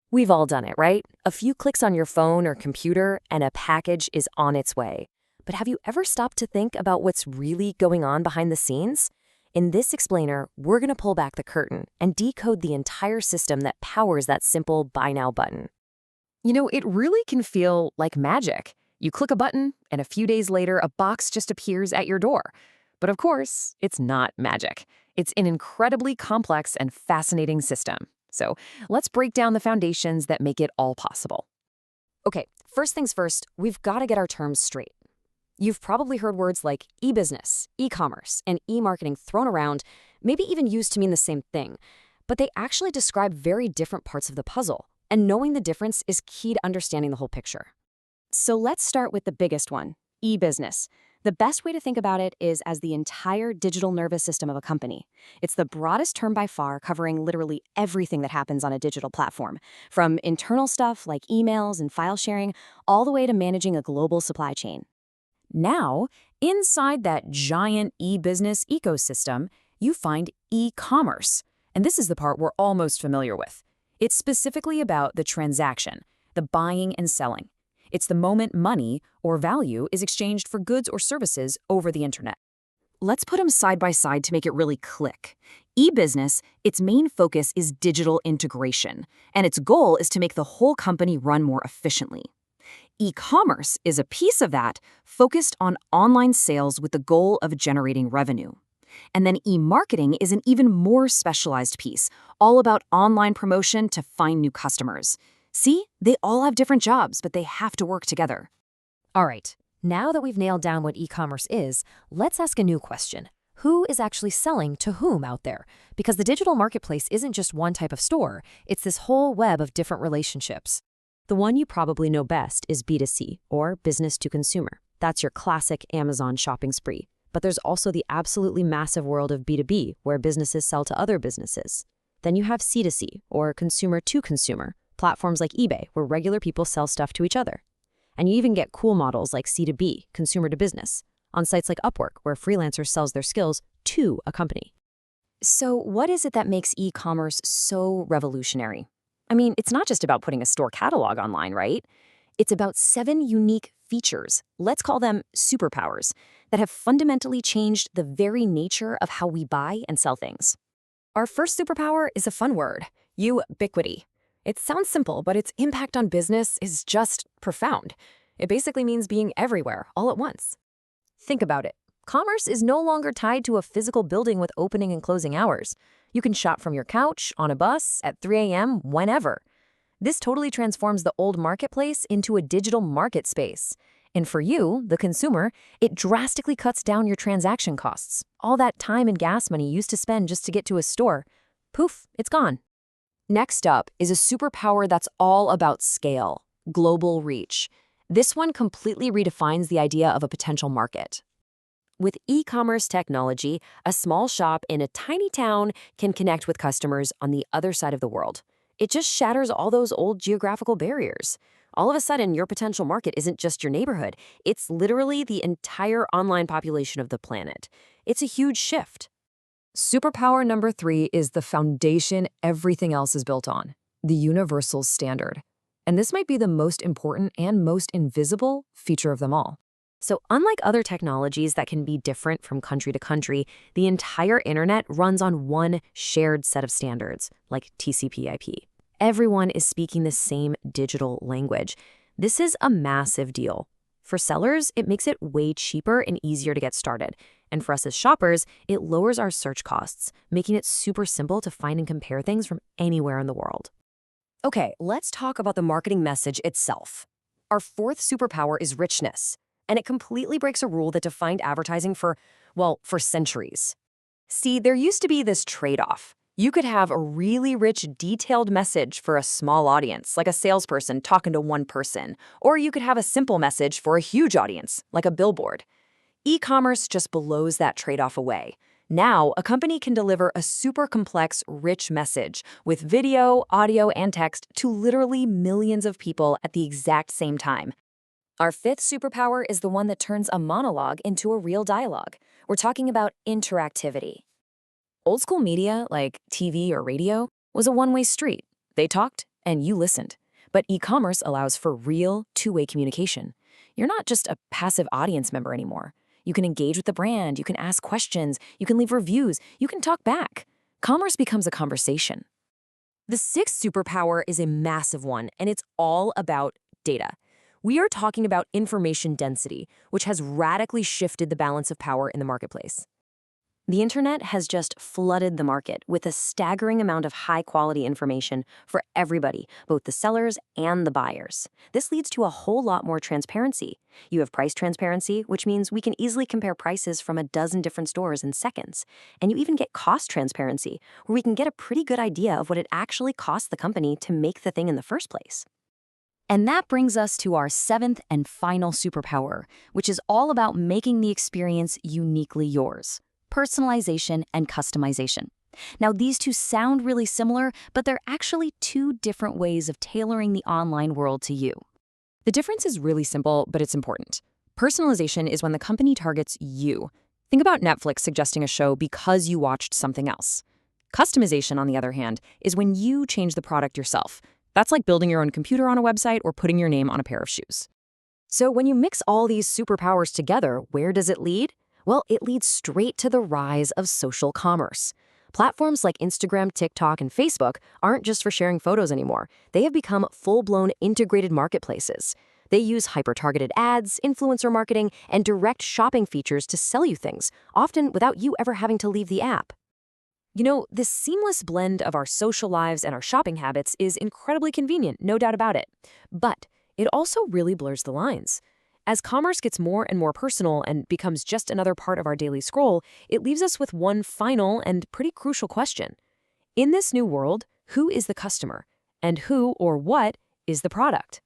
We've all done it, right? A few clicks on your phone or computer, and a package is on its way. But have you ever stopped to think about what's really going on behind the scenes? In this explainer, we're going to pull back the curtain and decode the entire system that powers that simple Buy Now button. It really can feel like magic. You click a button, and a few days later, a box just appears at your door. But of course, it's not magic. It's an incredibly complex and fascinating system. So let's break down the foundations that make it all possible. Okay, first things first, we've got to get our terms straight. You've probably heard words like e-business, e-commerce, and e-marketing thrown around, maybe even used to mean the same thing, but they actually describe very different parts of the puzzle, and knowing the difference is key to understanding the whole picture. So let's start with the biggest one, e-business. The best way to think about it is as the entire digital nervous system of a company. It's the broadest term by far, covering literally everything that happens on a digital platform, from internal stuff like emails and file sharing, all the way to managing a global supply chain. Now, inside that giant e-business ecosystem, you find e-commerce. And this is the part we're all most familiar with. It's specifically about the transaction, the buying and selling. It's the moment money or value is exchanged for goods or services over the internet. Let's put them side by side to make it really click. E-business, its main focus is digital integration, and its goal is to make the whole company run more efficiently. E-commerce is a piece of that, focused on online sales with the goal of generating revenue. And then e-marketing is an even more specialized piece, all about online promotion to find new customers. See, they all have different jobs, but they have to work together. All right, now that we've nailed down what e-commerce is, let's ask a new question. Who is actually selling to whom out there? Because the digital marketplace isn't just one type of store, it's this whole web of different relationships. The one you probably know best is B2C, or business to consumer. That's your classic Amazon shopping spree. But there's also the absolutely massive world of B2B, where businesses sell to other businesses. Then you have C2C, or consumer to consumer, platforms like eBay, where regular people sell stuff to each other. And you even get cool models like C2B, consumer to business, on sites like Upwork, where freelancers sells their skills to a company. So what is it that makes e-commerce so revolutionary? I mean, it's not just about putting a store catalog online, right? It's about 7 unique features, let's call them superpowers, that have fundamentally changed the very nature of how we buy and sell things. Our first superpower is a fun word, ubiquity. It sounds simple, but its impact on business is just profound. It basically means being everywhere, all at once. Think about it. Commerce is no longer tied to a physical building with opening and closing hours. You can shop from your couch, on a bus, at 3 a.m., whenever. This totally transforms the old marketplace into a digital market space. And for you, the consumer, it drastically cuts down your transaction costs. All that time and gas money you used to spend just to get to a store, poof, it's gone. Next up is a superpower that's all about scale, global reach. This one completely redefines the idea of a potential market. With e-commerce technology, a small shop in a tiny town can connect with customers on the other side of the world. It just shatters all those old geographical barriers. All of a sudden, your potential market isn't just your neighborhood. It's literally the entire online population of the planet. It's a huge shift. Superpower number 3 is the foundation everything else is built on, the universal standard. And this might be the most important and most invisible feature of them all. So unlike other technologies that can be different from country to country, the entire internet runs on one shared set of standards, like TCP/IP. Everyone is speaking the same digital language. This is a massive deal. For sellers, it makes it way cheaper and easier to get started. And for us as shoppers, it lowers our search costs, making it super simple to find and compare things from anywhere in the world. Okay, let's talk about the marketing message itself. Our fourth superpower is richness, and it completely breaks a rule that defined advertising for centuries. See, there used to be this trade-off. You could have a really rich, detailed message for a small audience, like a salesperson talking to one person, or you could have a simple message for a huge audience, like a billboard. E-commerce just blows that trade-off away. Now, a company can deliver a super complex, rich message with video, audio, and text to literally millions of people at the exact same time. Our fifth superpower is the one that turns a monologue into a real dialogue. We're talking about interactivity. Old school media, like TV or radio, was a one-way street. They talked and you listened. But e-commerce allows for real, two-way communication. You're not just a passive audience member anymore. You can engage with the brand, you can ask questions, you can leave reviews, you can talk back. Commerce becomes a conversation. The sixth superpower is a massive one, and it's all about data. We are talking about information density, which has radically shifted the balance of power in the marketplace. The internet has just flooded the market with a staggering amount of high-quality information for everybody, both the sellers and the buyers. This leads to a whole lot more transparency. You have price transparency, which means we can easily compare prices from a dozen different stores in seconds. And you even get cost transparency, where we can get a pretty good idea of what it actually costs the company to make the thing in the first place. And that brings us to our seventh and final superpower, which is all about making the experience uniquely yours. Personalization and customization. Now, these two sound really similar, but they're actually two different ways of tailoring the online world to you. The difference is really simple, but it's important. Personalization is when the company targets you. Think about Netflix suggesting a show because you watched something else. Customization, on the other hand, is when you change the product yourself. That's like building your own computer on a website or putting your name on a pair of shoes. So when you mix all these superpowers together, where does it lead? Well, it leads straight to the rise of social commerce. Platforms like Instagram, TikTok, and Facebook aren't just for sharing photos anymore. They have become full-blown integrated marketplaces. They use hyper-targeted ads, influencer marketing, and direct shopping features to sell you things, often without you ever having to leave the app. You know, this seamless blend of our social lives and our shopping habits is incredibly convenient, no doubt about it. But it also really blurs the lines. As commerce gets more and more personal and becomes just another part of our daily scroll, it leaves us with one final and pretty crucial question. In this new world, who is the customer? And who or what is the product?